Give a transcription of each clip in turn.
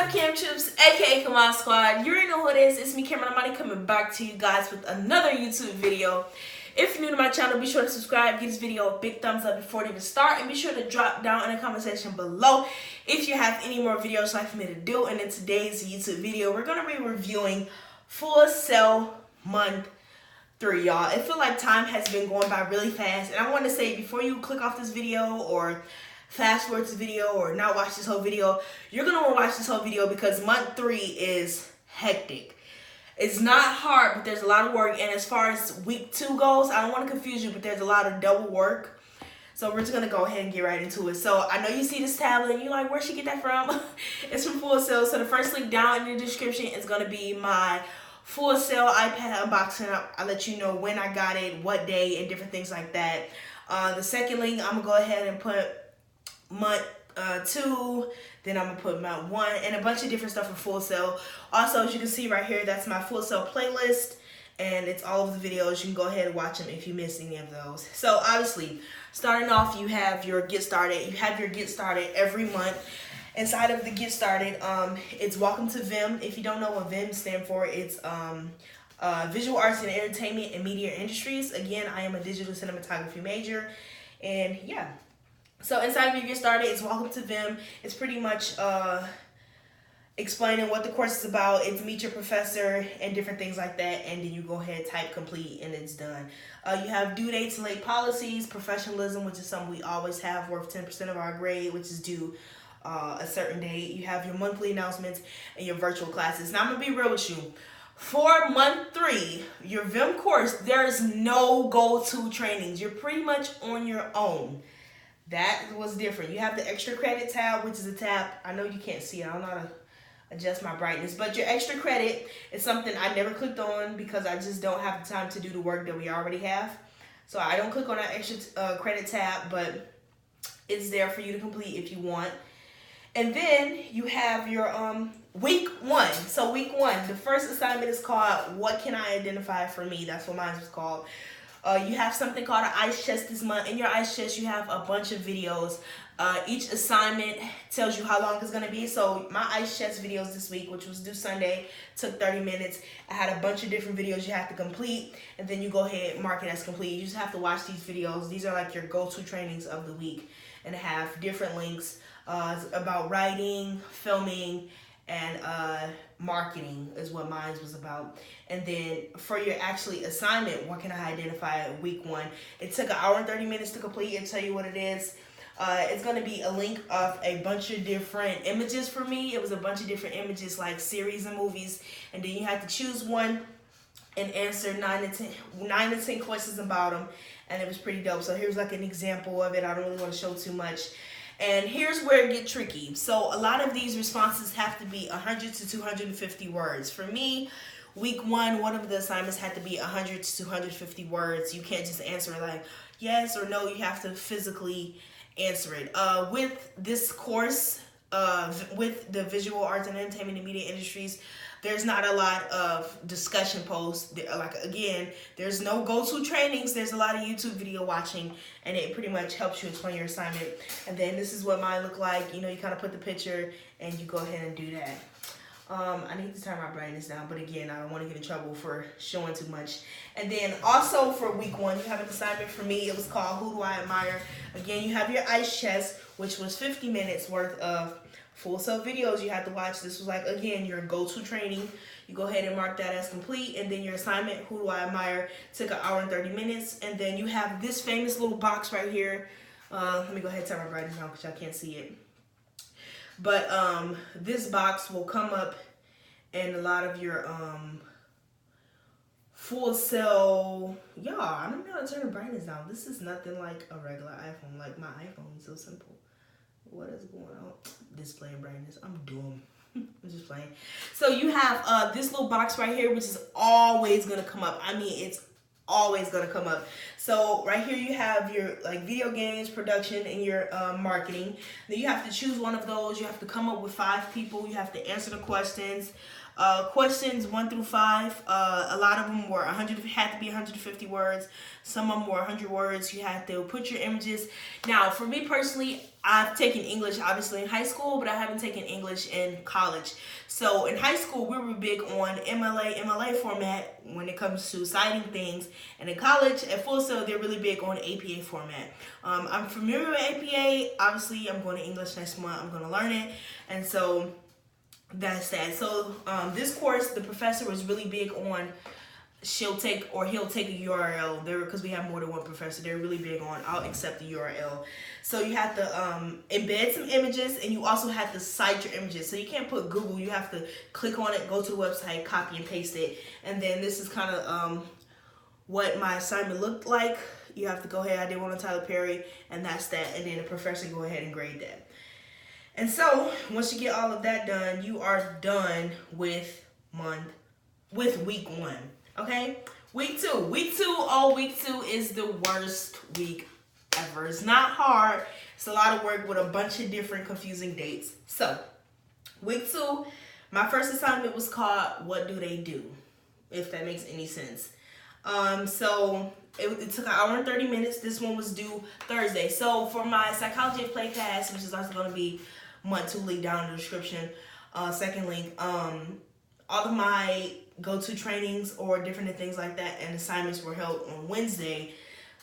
up, Cam Troops, aka Kamal Squad? You already know who it is. It's me, Cameron Amani, coming back to you guys with another YouTube video. If you're new to my channel, be sure to subscribe, give this video a big thumbs up before it even starts, and be sure to drop down in the comment section below if you have any more videos like for me to do. And in today's YouTube video, we're going to be reviewing Full Sail Month 3, y'all. It feels like time has been going by really fast, and I want to say before you click off this video or fast forward this video or not watch this whole video, you're gonna want to watch this whole video because month 3 is hectic. It's not hard, but there's a lot of work. And as far as week 2 goes, I don't want to confuse you, but there's a lot of double work. So we're just gonna go ahead and get right into it. So I know you see this tablet and you're like, where'd she get that from? It's from Full Sail. So the first link down in the description is gonna be my Full Sail iPad unboxing. I'll let you know when I got it, what day, and different things like that. The second link, I'm gonna go ahead and put month 2, then I'm gonna put month 1, and a bunch of different stuff for Full Sail. Also, as you can see right here, that's my Full Sail playlist, and it's all of the videos. You can go ahead and watch them if you missed any of those. So obviously, starting off, you have your Get Started. You have your Get Started every month. Inside of the Get Started, it's Welcome to VIM. If you don't know what VIM stands for, it's Visual Arts and Entertainment and Media Industries. Again, I am a digital cinematography major, and yeah. So inside of your Get Started, it's Welcome to VIM. It's pretty much explaining what the course is about. It's Meet Your Professor and different things like that. And then you go ahead, type complete, and it's done. You have due dates and late policies, professionalism, which is something we always have, worth 10% of our grade, which is due a certain date. You have your monthly announcements and your virtual classes. Now, I'm going to be real with you. For month 3, your VIM course, there's no go-to trainings. You're pretty much on your own. That was different. You have the extra credit tab, which is a tab. I know you can't see it. I don't know how to adjust my brightness. But your extra credit is something I never clicked on because I just don't have the time to do the work that we already have. So I don't click on that extra credit tab, but it's there for you to complete if you want. And then you have your week 1. So week 1, the first assignment is called What Can I Identify for Me? That's what mine was called. You have something called an ice chest this month. In your ice chest, you have a bunch of videos. Each assignment tells you how long it's going to be. So my ice chest videos this week, which was due Sunday, took 30 minutes. I had a bunch of different videos you have to complete, and then you go ahead and mark it as complete. You just have to watch these videos. These are like your go-to trainings of the week, and have different links about writing, filming, and marketing is what mine was about. And then for your actually assignment, What Can I Identify week 1, it took 1 hour and 30 minutes to complete. It'll tell you what it is. It's going to be a link of a bunch of different images for me. It was a bunch of different images like series and movies, and then you have to choose one and answer 9 to 10 questions about them, and it was pretty dope. So here's like an example of it. I don't really want to show too much. And here's where it gets tricky. So a lot of these responses have to be 100 to 250 words. For me, week 1, one of the assignments had to be 100 to 250 words. You can't just answer like yes or no. You have to physically answer it. With this course, with the Visual Arts and Entertainment and Media Industries, there's not a lot of discussion posts. Like, again, there's no go-to trainings. There's a lot of YouTube video watching, and it pretty much helps you explain your assignment. And then this is what mine look like. You know, you kind of put the picture, and you go ahead and do that. I need to turn my brightness down, but again, I don't want to get in trouble for showing too much. And then also for week 1, you have an assignment for me. It was called Who Do I Admire? Again, you have your ice chest, which was 50 minutes worth of Full Sail videos you had to watch. This was like, again, your go-to training. You go ahead and mark that as complete. And then your assignment, Who Do I Admire, took 1 hour and 30 minutes. And then you have this famous little box right here. Let me go ahead and turn my brightness down because y'all can't see it. But this box will come up in a lot of your Full Sail. Y'all, I don't know how to turn the brightness down. This is nothing like a regular iPhone. Like my iPhone is so simple. What is going on? Display brightness. I'm doing. I'm just playing. So you have this little box right here, which is always gonna come up. I mean, it's always gonna come up. So right here you have your like video games, production, and your marketing. Then you have to choose one of those. You have to come up with 5 people. You have to answer the questions. Questions 1 through 5. A lot of them were had to be 150 words. Some of them were 100 words. You had to put your images. Now, for me personally, I've taken English obviously in high school, but I haven't taken English in college. So in high school, we were big on MLA format when it comes to citing things. And in college, at Full Sail, they're really big on APA format. I'm familiar with APA. Obviously, I'm going to English next month. I'm going to learn it. And so that's that. So this course, the professor was really big on he'll take a URL there, because we have more than one professor. They're really big on I'll accept the URL. So you have to embed some images, and you also have to cite your images. So you can't put Google. You have to click on it, go to the website, copy and paste it. And then this is kind of what my assignment looked like. You have to go ahead. I did one on Tyler Perry, and that's that. And then the professor go ahead and grade that. And so once you get all of that done, you are done with week 1. Okay, week 2. Week 2 is the worst week ever. It's not hard. It's a lot of work with a bunch of different confusing dates. So week 2, my first assignment was called What Do They Do? If that makes any sense. So it took 1 hour and 30 minutes. This one was due Thursday. So for my Psychology of Play class, which is also going to be month 2 link down in the description, second link, all of my go-to trainings or different things like that and assignments were held on Wednesday.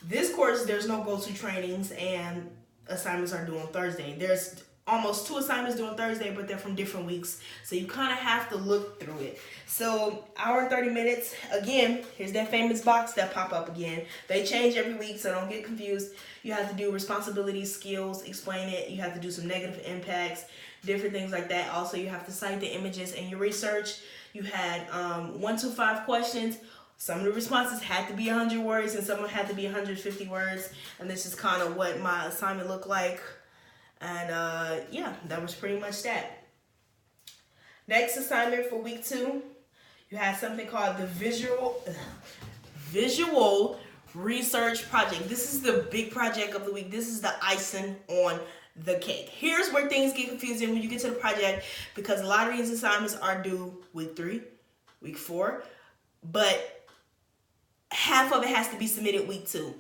This course, there's no go-to trainings and assignments are due on Thursday. There's almost 2 assignments due on Thursday, but they're from different weeks. So you kind of have to look through it. So 1 hour and 30 minutes. Again, here's that famous box that pop up again. They change every week, so don't get confused. You have to do responsibilities, skills, explain it. You have to do some negative impacts, different things like that. Also, you have to cite the images in your research. You had 1 to 5 questions. Some of the responses had to be 100 words and some of them had to be 150 words. And this is kind of what my assignment looked like. And yeah, that was pretty much that. Next assignment for week 2, you had something called the visual research project. This is the big project of the week. This is the icing on the cake. Here's where things get confusing when you get to the project, because a lot of these assignments are due week 3, week 4, but half of it has to be submitted week 2.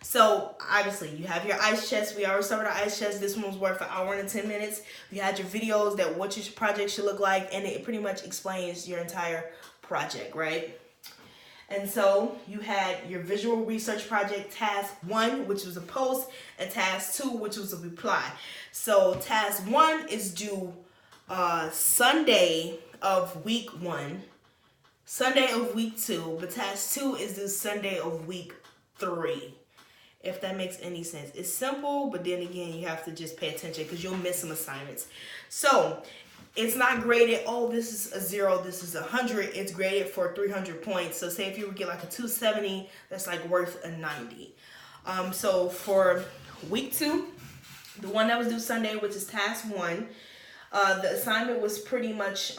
So obviously you have your ice chest. We already started our ice chest. This one was worth 1 hour and 10 minutes. You had your videos that what your project should look like, and it pretty much explains your entire project, right? And so you had your visual research project task 1, which was a post, and task 2, which was a reply. So task 1 is due Sunday of week 1, Sunday of week 2, but task 2 is due Sunday of week 3. If that makes any sense. It's simple, but then again, you have to just pay attention because you'll miss some assignments. So it's not graded, oh, this is a 0, this is 100. It's graded for 300 points. So say if you would get like a 270, that's like worth a 90. So for week 2, the one that was due Sunday, which is task 1, the assignment was pretty much,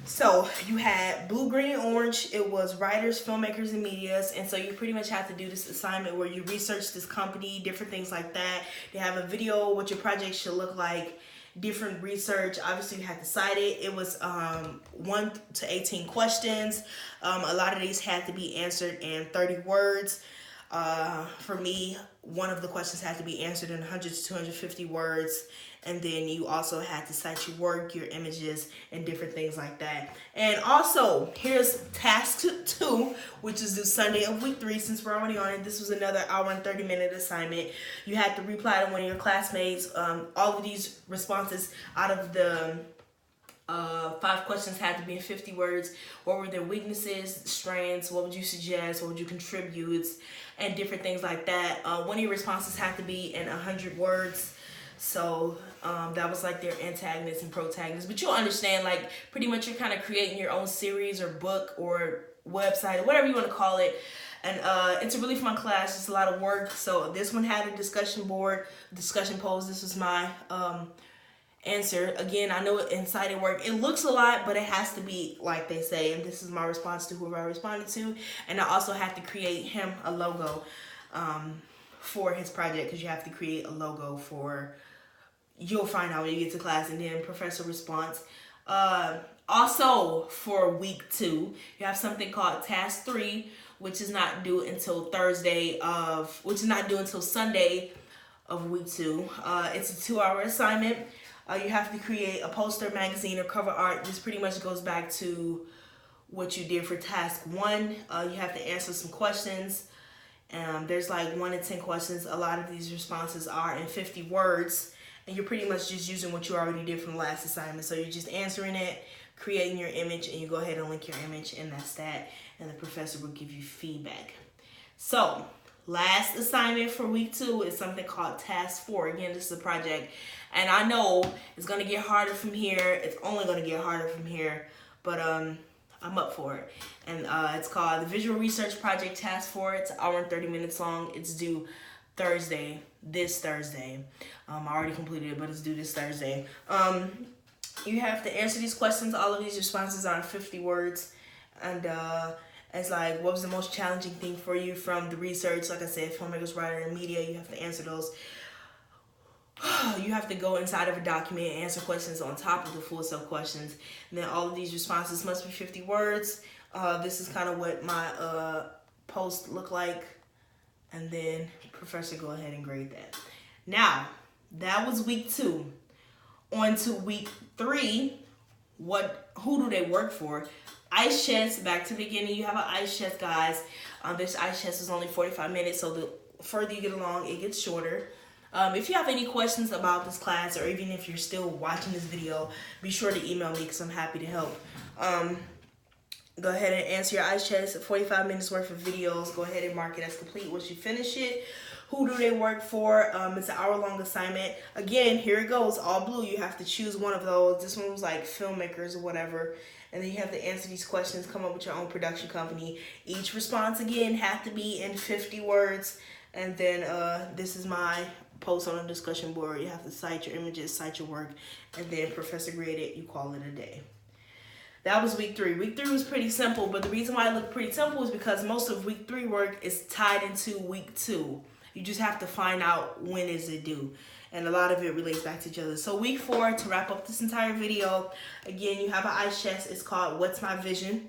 so you had blue, green, orange. It was writers, filmmakers, and medias. And so you pretty much have to do this assignment where you research this company, different things like that. They have a video, what your project should look like, different research. Obviously you had to cite it. It was 1 to 18 questions. A lot of these had to be answered in 30 words. For me, one of the questions had to be answered in 100 to 250 words. And then you also had to cite your work, your images, and different things like that. And also, here's task 2, which is due Sunday of week 3. Since we're already on it, this was another 1 hour and 30-minute assignment. You had to reply to one of your classmates. All of these responses out of the 5 questions had to be in 50 words. What were their weaknesses, strengths? What would you suggest? What would you contribute? And different things like that. One of your responses had to be in 100 words. So that was like their antagonist and protagonist. But you'll understand, like, pretty much you're kind of creating your own series or book or website or whatever you want to call it. And it's a really fun class. It's a lot of work. So this one had a discussion board, discussion polls. This was my answer. Again, I know in cited work, it looks a lot, but it has to be like they say. And this is my response to whoever I responded to. And I also have to create him a logo for his project, because you have to create a logo for, you'll find out when you get to class. And then professor response. Also for week 2, you have something called task 3, which is not due until Sunday of week 2. It's a 2-hour assignment. You have to create a poster, magazine, or cover art. This pretty much goes back to what you did for task 1. You have to answer some questions. There's like 1 to 10 questions. A lot of these responses are in 50 words, and you're pretty much just using what you already did from the last assignment. So you're just answering it, creating your image, and you go ahead and link your image, and that's that. And the professor will give you feedback. So last assignment for week 2 is something called task 4. Again, this is a project, and I know it's gonna get harder from here. It's only gonna get harder from here, but I'm up for it. And it's called the Visual Research Project Task 4. It's 1 hour and 30 minutes long. It's due Thursday, this Thursday. I already completed it, but it's due this Thursday. You have to answer these questions. All of these responses are in 50 words. And it's like, what was the most challenging thing for you from the research? Like I said, filmmakers, writer, and media, you have to answer those. You have to go inside of a document and answer questions on top of the full self questions. And then all of these responses must be 50 words. This is kind of what my post looked like. And then professor go ahead and grade that. Now, that was week 2. On to week 3. Who do they work for? Ice chest, back to the beginning. You have an ice chest, guys. This ice chest is only 45 minutes, so the further you get along, it gets shorter. If you have any questions about this class, or even if you're still watching this video, be sure to email me because I'm happy to help. Go ahead and answer your ice chest. 45 minutes worth of videos. Go ahead and mark it as complete once you finish it. Who do they work for? It's an hour-long assignment. Again, here it goes, all blue. You have to choose one of those. This one was like filmmakers or whatever. And then you have to answer these questions, come up with your own production company. Each response, again, have to be in 50 words. And then this is my post on a discussion board. You have to cite your images, cite your work, and then professor graded, you call it a day. That was week 3. Week 3 was pretty simple, but the reason why it looked pretty simple is because most of week 3 work is tied into week 2. You just have to find out when is it due. And a lot of it relates back to each other. So week 4, to wrap up this entire video, again, you have an ice chest. It's called What's My Vision?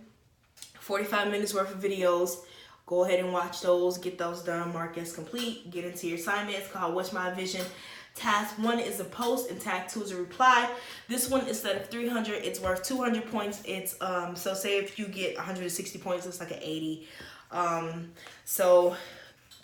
45 minutes worth of videos. Go ahead and watch those. Get those done. Mark as complete. Get into your assignment. It's called What's My Vision? Task 1 is a post and task 2 is a reply. This one, instead of 300, it's worth 200 points. It's so say if you get 160 points, it's like an 80. So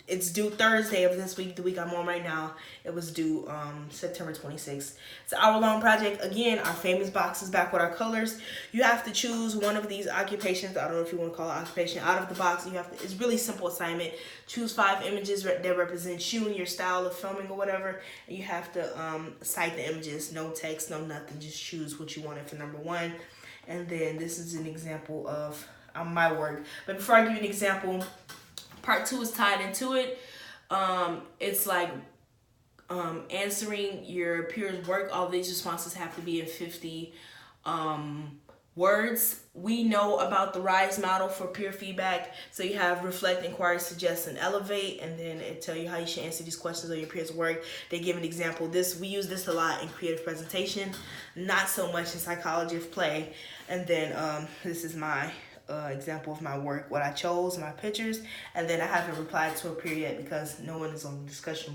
it's due Thursday of this week, the week I'm on right now. It was due September 26th. It's an hour-long project. Again, our famous box is back with our colors. You have to choose one of these occupations. I don't know if you want to call it occupation. Out of the box, you have to. It's really simple assignment. Choose 5 images that represent you and your style of filming or whatever. And you have to cite the images. No text, no nothing. Just choose what you wanted for number 1. And then this is an example of my work. But before I give you an example, part 2 is tied into it. It's like answering your peers' work. All these responses have to be in 50 words. We know about the RISE model for peer feedback. So you have reflect, inquire, suggest, and elevate. And then it tell you how you should answer these questions on your peers' work. They give an example. We use this a lot in creative presentation, not so much in psychology of play. And then this is my example of my work, what I chose, my pictures, and then I haven't replied to a peer yet because no one is on the discussion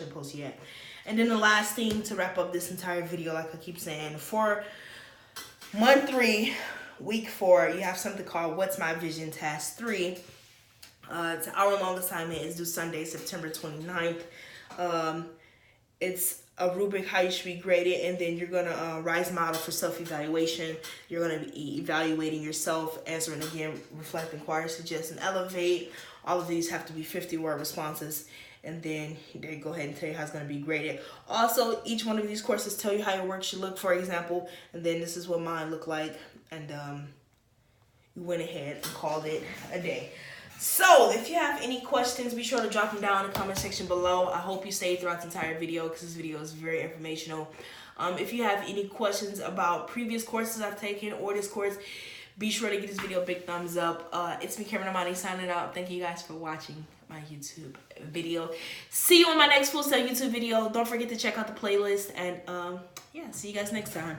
post yet. And then the last thing to wrap up this entire video, like I keep saying, for month 3, week 4, you have something called What's My Vision? Task 3. It's an hour-long assignment. It's due Sunday, September 29th. It's a rubric how you should be graded, and then you're gonna RISE model for self-evaluation. You're gonna be evaluating yourself, answering again, reflect, inquire, suggest, and elevate. All of these have to be 50-word responses, and then they go ahead and tell you how it's gonna be graded. Also, each one of these courses tell you how your work should look, for example, and then this is what mine looked like, and you went ahead and called it a day. So, if you have any questions, be sure to drop them down in the comment section below. I hope you stayed throughout the entire video because this video is very informational. If you have any questions about previous courses I've taken or this course, be sure to give this video a big thumbs up. It's me, Cameron Amani, signing out. Thank you guys for watching my YouTube video. See you on my next full set YouTube video. Don't forget to check out the playlist. And yeah, see you guys next time.